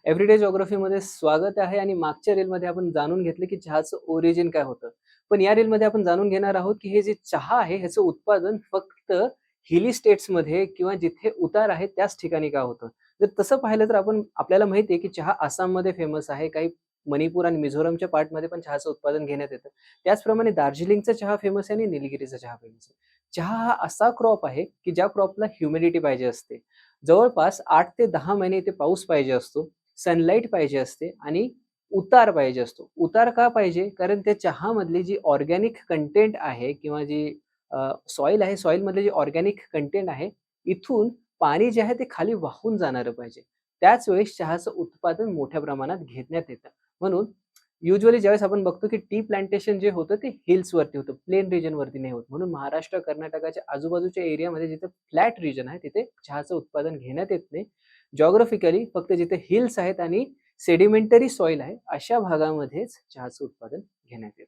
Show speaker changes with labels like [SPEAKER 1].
[SPEAKER 1] Everyday जिओग्राफीमध्ये स्वागत आहे आणि मागच्या रीलमध्ये आपण जाणून घेतलं की चहाचं ओरिजिन काय होतं. पण या रीलमध्ये आपण जाणून घेणार आहोत की हे जे चहा आहे ह्याचं उत्पादन फक्त हिली स्टेट्समध्ये किंवा जिथे उतार आहे त्याच ठिकाणी का होतं. जर तसं पाहिलं तर आपल्याला माहिती आहे की चहा आसाममध्ये फेमस आहे, काही मणिपूर आणि मिझोरमच्या पार्टमध्ये पण चहाचं उत्पादन घेण्यात येतं. त्याचप्रमाणे दार्जिलिंगचा चहा फेमस आहे आणि निलगिरीचा चहा फेमस आहे. चहा हा असा क्रॉप आहे की ज्या क्रॉपला ह्युमिडिटी पाहिजे असते. जवळपास 8 ते 10 महिने इथे पाऊस पाहिजे असतो, सनलाईट पाहिजे असते आणि उतार पाहिजे असतो. उतार का पाहिजे? कारण त्या चहामधली जी ऑर्गॅनिक कंटेंट आहे किंवा जी सॉइल आहे, सॉइलमधले जे ऑर्गॅनिक कंटेंट आहे, इथून पाणी जे आहे ते खाली वाहून जाणारं पाहिजे. त्याच वेळेस चहाचं उत्पादन मोठ्या प्रमाणात घेण्यात येतं. म्हणून युजुअली ज्यावेळेस आपण बघतो की टी प्लांटेशन जे होतं ते हिल्सवरती होतं, प्लेन रिजनवरती नाही होत. म्हणून महाराष्ट्र, कर्नाटकाच्या आजूबाजूच्या एरियामध्ये जिथे फ्लॅट रिजन आहे तिथे चहाचं उत्पादन घेण्यात येत नाही. जिओग्राफिकली फक्त जिथे हिल्स आहेत आणि सेडिमेंटरी सॉइल आहे, अशा भागामध्येच चहाचं उत्पादन घेण्यात येतं.